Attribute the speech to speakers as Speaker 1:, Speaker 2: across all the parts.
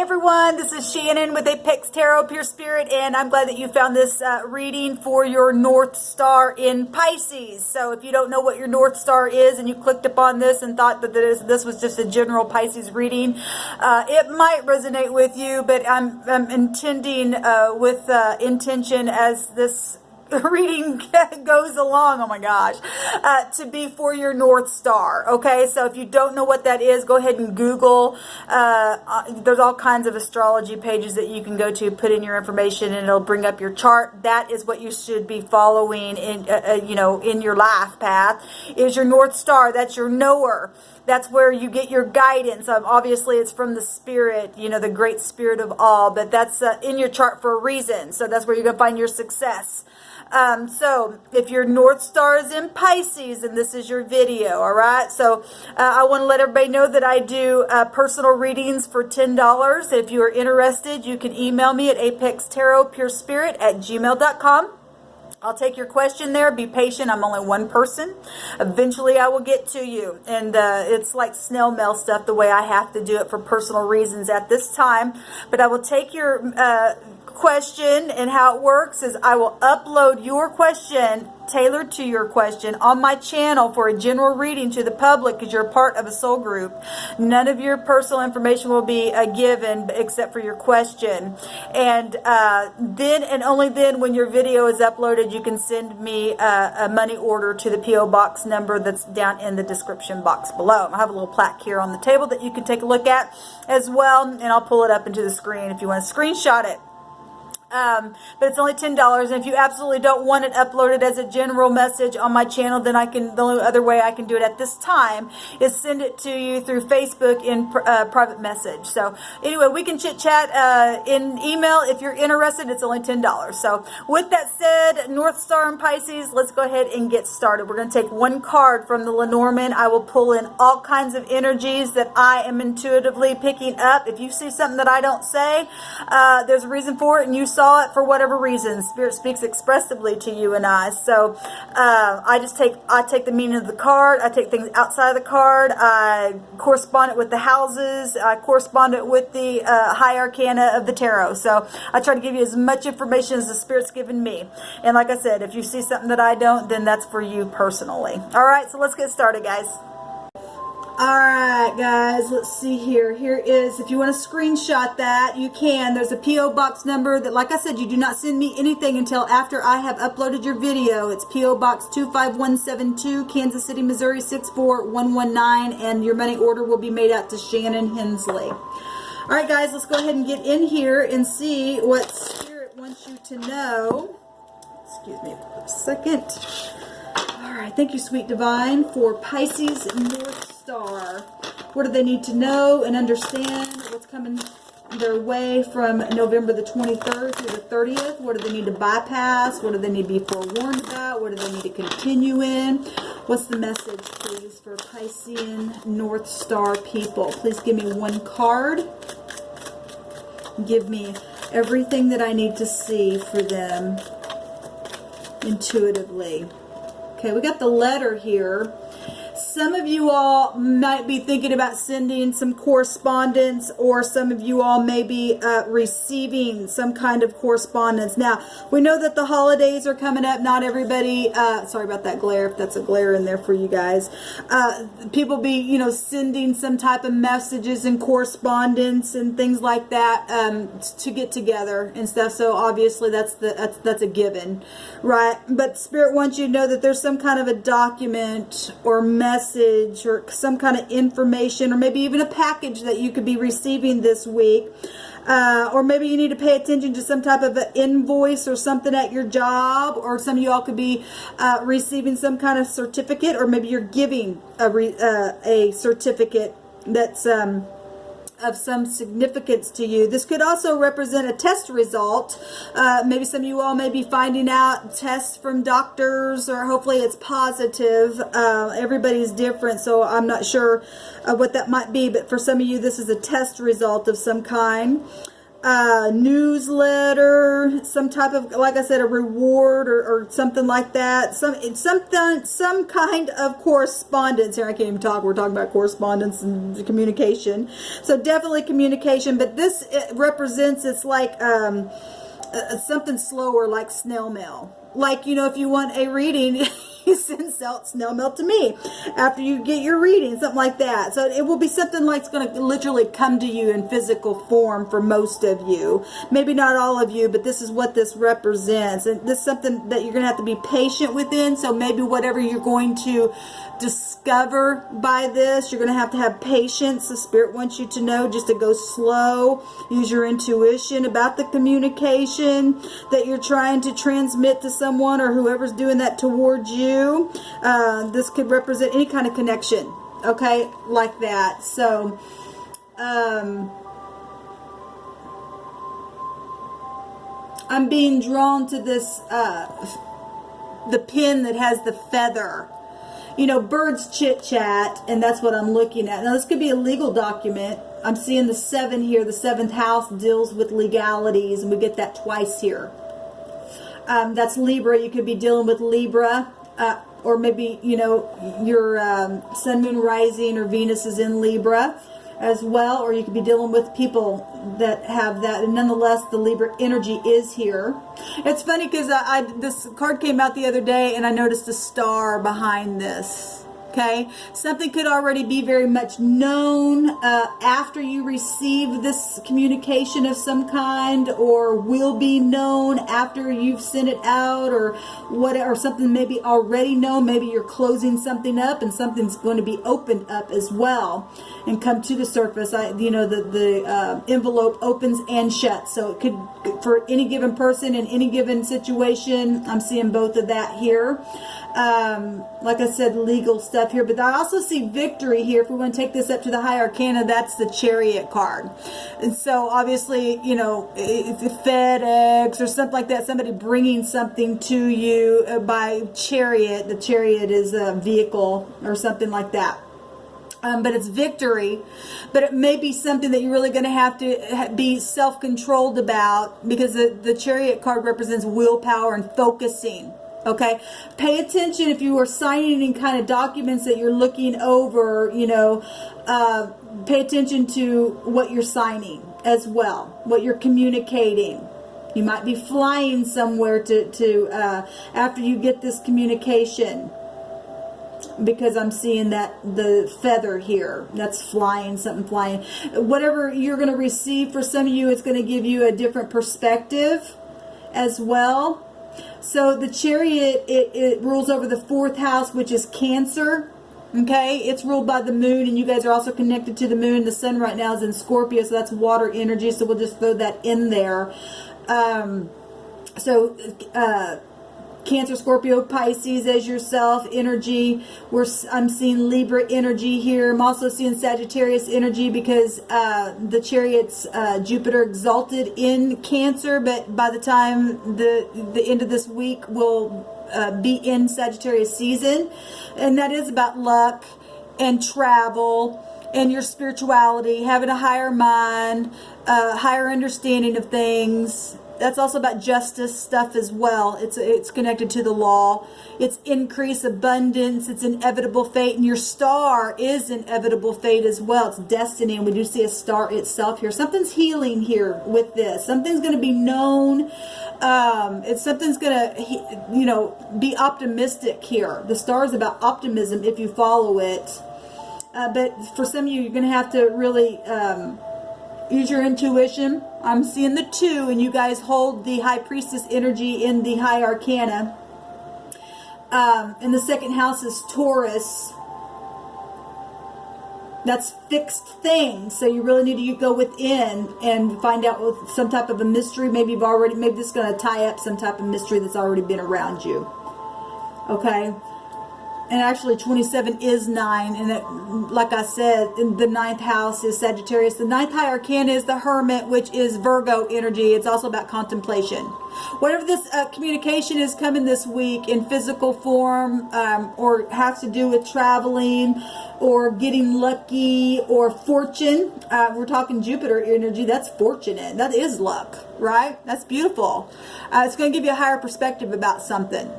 Speaker 1: everyone, this is Shannon with apextarotpurespirit, and I'm glad that you found this reading for your North Star in Pisces. So if you don't know what your North Star is and you clicked upon this and thought that this was just a general Pisces reading, it might resonate with you, but I'm intending with intention as this reading goes along, oh my gosh, to be for your North Star. Okay, so if you don't know what that is, go ahead and Google. There's all kinds of astrology pages that you can go to, put in your information, and it'll bring up your chart. That is what you should be following in in your life path, is your North Star. That's your knower. That's where you get your guidance. Obviously, it's from the spirit, the great spirit of all, but that's in your chart for a reason. So that's where you're going to find your success. So if your North Star is in Pisces, and this is your video, all right? So I want to let everybody know that I do personal readings for $10. If you are interested, you can email me at apextarotpurespirit@gmail.com. I'll take your question there. Be patient. I'm only one person. Eventually, I will get to you. And it's like snail mail stuff, the way I have to do it for personal reasons at this time. But I will take your question, and how it works is I will upload your question tailored to your question on my channel for a general reading to the public, because you're a part of a soul group. None of your personal information will be given except for your question, and then and only then, when your video is uploaded, you can send me a money order to the P.O. box number that's down in the description box below. I have a little plaque here on the table that you can take a look at as well, and I'll pull it up into the screen if you want to screenshot it. But it's only $10, and if you absolutely don't want it uploaded as a general message on my channel, then the only other way I can do it at this time is send it to you through Facebook in private message. So anyway, we can chit chat in email if you're interested. It's only $10. So with that said, North Star and Pisces, let's go ahead and get started. We're going to take one card from the Lenormand. I will pull in all kinds of energies that I am intuitively picking up. If you see something that I don't say, there's a reason for it, and you saw it for whatever reason. Spirit speaks expressively to you and I. So I take the meaning of the card. I take things outside of the card. I correspond it with the houses. I correspond it with the high arcana of the tarot. So I try to give you as much information as the Spirit's given me. And like I said, if you see something that I don't, then that's for you personally. All right, so let's get started, guys. Alright guys, let's see here. Here is, if you want to screenshot that, you can. There's a P.O. box number that, like I said, you do not send me anything until after I have uploaded your video. It's P.O. Box 25172, Kansas City, Missouri 64119, and your money order will be made out to Shannon Hensley. Alright guys, let's go ahead and get in here and see what Spirit wants you to know. Excuse me for a second. Alright, thank you, Sweet Divine, for Pisces North Star. What do they need to know and understand? What's coming their way from November the 23rd through the 30th? What do they need to bypass? What do they need to be forewarned about? What do they need to continue in? What's the message, please, for Piscean North Star people? Please give me one card. Give me everything that I need to see for them intuitively. Okay, we got the letter here. Some of you all might be thinking about sending some correspondence, or some of you all may be receiving some kind of correspondence. Now, we know that the holidays are coming up. Not everybody, sorry about that glare, if that's a glare in there for you guys. People be, sending some type of messages and correspondence and things like that to get together and stuff. So obviously that's a given, right? But Spirit wants you to know that there's some kind of a document or message or some kind of information, or maybe even a package that you could be receiving this week, or maybe you need to pay attention to some type of an invoice or something at your job, or some of you all could be receiving some kind of certificate, or maybe you're giving a certificate that's of some significance to you. This could also represent a test result. Maybe some of you all may be finding out tests from doctors, or hopefully it's positive. Everybody's different, so I'm not sure what that might be, but for some of you this is a test result of some kind. newsletter, some type of, like I said, a reward or something like that. Some kind of correspondence. Here, I can't even talk. We're talking about correspondence and communication. So definitely communication. But this, it represents, it's like something slower, like snail mail. Like, you know, if you want a reading, you send snail mail to me after you get your reading, something like that. So it will be something like it's going to literally come to you in physical form for most of you. Maybe not all of you, but this is what this represents. And this is something that you're going to have to be patient within. So maybe whatever you're going to discover by this, you're going to have patience. The Spirit wants you to know just to go slow. Use your intuition about the communication that you're trying to transmit to someone or whoever's doing that towards you. This could represent any kind of connection, okay, like that. So I'm being drawn to this the pin that has the feather. You know, birds chit chat, and that's what I'm looking at. Now, this could be a legal document. I'm seeing the 7 here. The 7th house deals with legalities, and we get that twice here. That's Libra. You could be dealing with Libra, or maybe, you know, your sun, moon, rising, or Venus is in Libra as well, or you could be dealing with people that have that. And nonetheless, the Libra energy is here. It's funny because this card came out the other day, and I noticed a star behind this. Okay, something could already be very much known after you receive this communication of some kind, or will be known after you've sent it out, or whatever, or something maybe already known. Maybe you're closing something up, and something's going to be opened up as well and come to the surface. You know, the envelope opens and shuts, so it could, for any given person in any given situation. I'm seeing both of that here. Like I said, legal stuff here, but I also see victory here. If we want to take this up to the high arcana, that's the Chariot card. And so obviously, you know, FedEx or something like that, somebody bringing something to you by chariot. The chariot is a vehicle or something like that. But it's victory, but it may be something that you're really going to have to be self-controlled about, because the Chariot card represents willpower and focusing. Okay, pay attention if you are signing any kind of documents that you're looking over, you know, pay attention to what you're signing as well, what you're communicating. You might be flying somewhere to after you get this communication, because I'm seeing that the feather here, that's flying, something flying. Whatever you're going to receive, for some of you, it's going to give you a different perspective as well. So the Chariot, it rules over the 4th house, which is Cancer. Okay, it's ruled by the moon, and you guys are also connected to the moon. The sun right now is in Scorpio, so that's water energy, so we'll just throw that in there. Cancer, Scorpio, Pisces as yourself energy. I'm seeing Libra energy here. I'm also seeing Sagittarius energy, because the Chariot's Jupiter exalted in Cancer, but by the time the end of this week will be in Sagittarius season, and that is about luck and travel and your spirituality, having a higher mind, higher understanding of things. That's also about justice stuff as well. It's connected to the law. It's increase, abundance. It's inevitable fate. And your star is inevitable fate as well. It's destiny. And we do see a star itself here. Something's healing here with this. Something's going to be known. Something's going to, you know, be optimistic here. The star is about optimism if you follow it. But for some of you, you're going to have to really use your intuition. I'm seeing the 2, and you guys hold the High Priestess energy in the High Arcana. And the 2nd house is Taurus. That's fixed things. So you really need to go within and find out with some type of a mystery. Maybe this is going to tie up some type of mystery that's already been around you. Okay. And actually 27 is 9, and it, like I said, in the 9th house is Sagittarius. The 9th high arcana is the Hermit, which is Virgo energy. It's also about contemplation. Whatever this communication is coming this week in physical form, or has to do with traveling or getting lucky or fortune. We're talking Jupiter energy. That's fortunate. That is luck, right? That's beautiful. It's going to give you a higher perspective about something.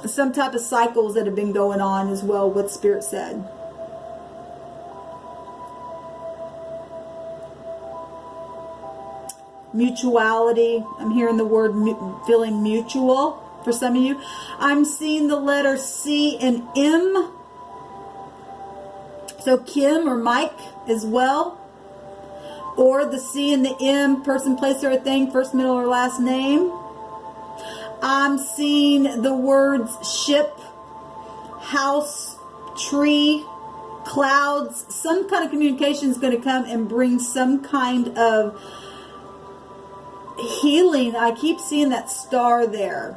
Speaker 1: Some type of cycles that have been going on as well, what Spirit said. Mutuality. I'm hearing the word feeling mutual for some of you. I'm seeing the letter C and M. So Kim or Mike as well. Or the C and the M, person, place, or thing, first, middle, or last name. I'm seeing the words ship, house, tree, clouds. Some kind of communication is going to come and bring some kind of healing. I keep seeing that star there.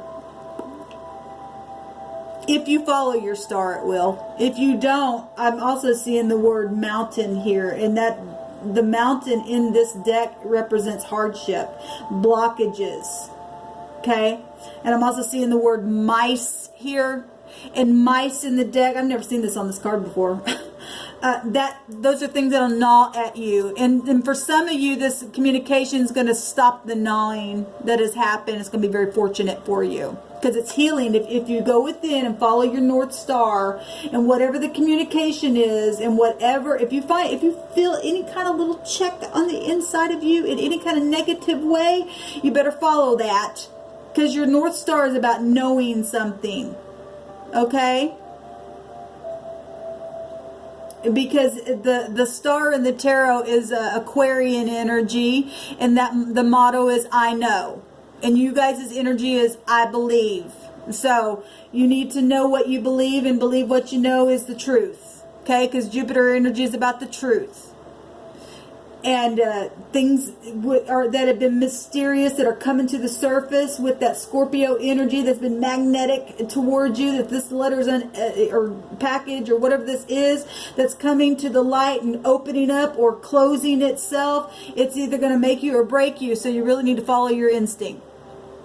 Speaker 1: If you follow your star, it will. If you don't, I'm also seeing the word mountain here, and that the mountain in this deck represents hardship, blockages. Okay? And I'm also seeing the word mice here. And mice in the deck, I've never seen this on this card before. Those are things that'll gnaw at you. And for some of you, this communication is going to stop the gnawing that has happened. It's going to be very fortunate for you. Because it's healing. If you go within and follow your North Star, and whatever the communication is, and whatever, if you feel any kind of little check on the inside of you in any kind of negative way, you better follow that. Because your North Star is about knowing something. Okay? Because the star in the tarot is Aquarian energy. And that the motto is, I know. And you guys' energy is, I believe. So, you need to know what you believe and believe what you know is the truth. Okay? Because Jupiter energy is about the truth. And things that have been mysterious that are coming to the surface with that Scorpio energy that's been magnetic towards you, that this letter's or package or whatever this is that's coming to the light and opening up or closing itself, it's either going to make you or break you. So you really need to follow your instinct.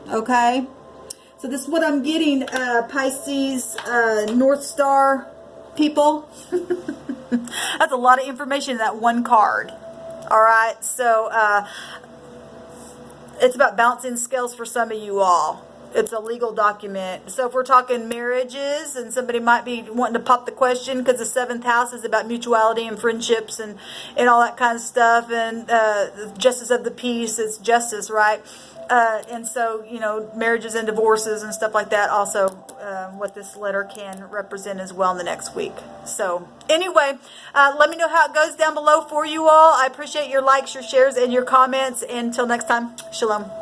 Speaker 1: Okay? So this is what I'm getting, Pisces, North Star people. That's a lot of information in that one card. Alright, so it's about balancing scales for some of you all. It's a legal document. So if we're talking marriages, and somebody might be wanting to pop the question, because the 7th house is about mutuality and friendships and all that kind of stuff, and justice of the peace, it's justice, right? And so, you know, marriages and divorces and stuff like that, also what this letter can represent as well in the next week. So anyway, let me know how it goes down below for you all. I appreciate your likes, your shares, and your comments. Until next time, shalom.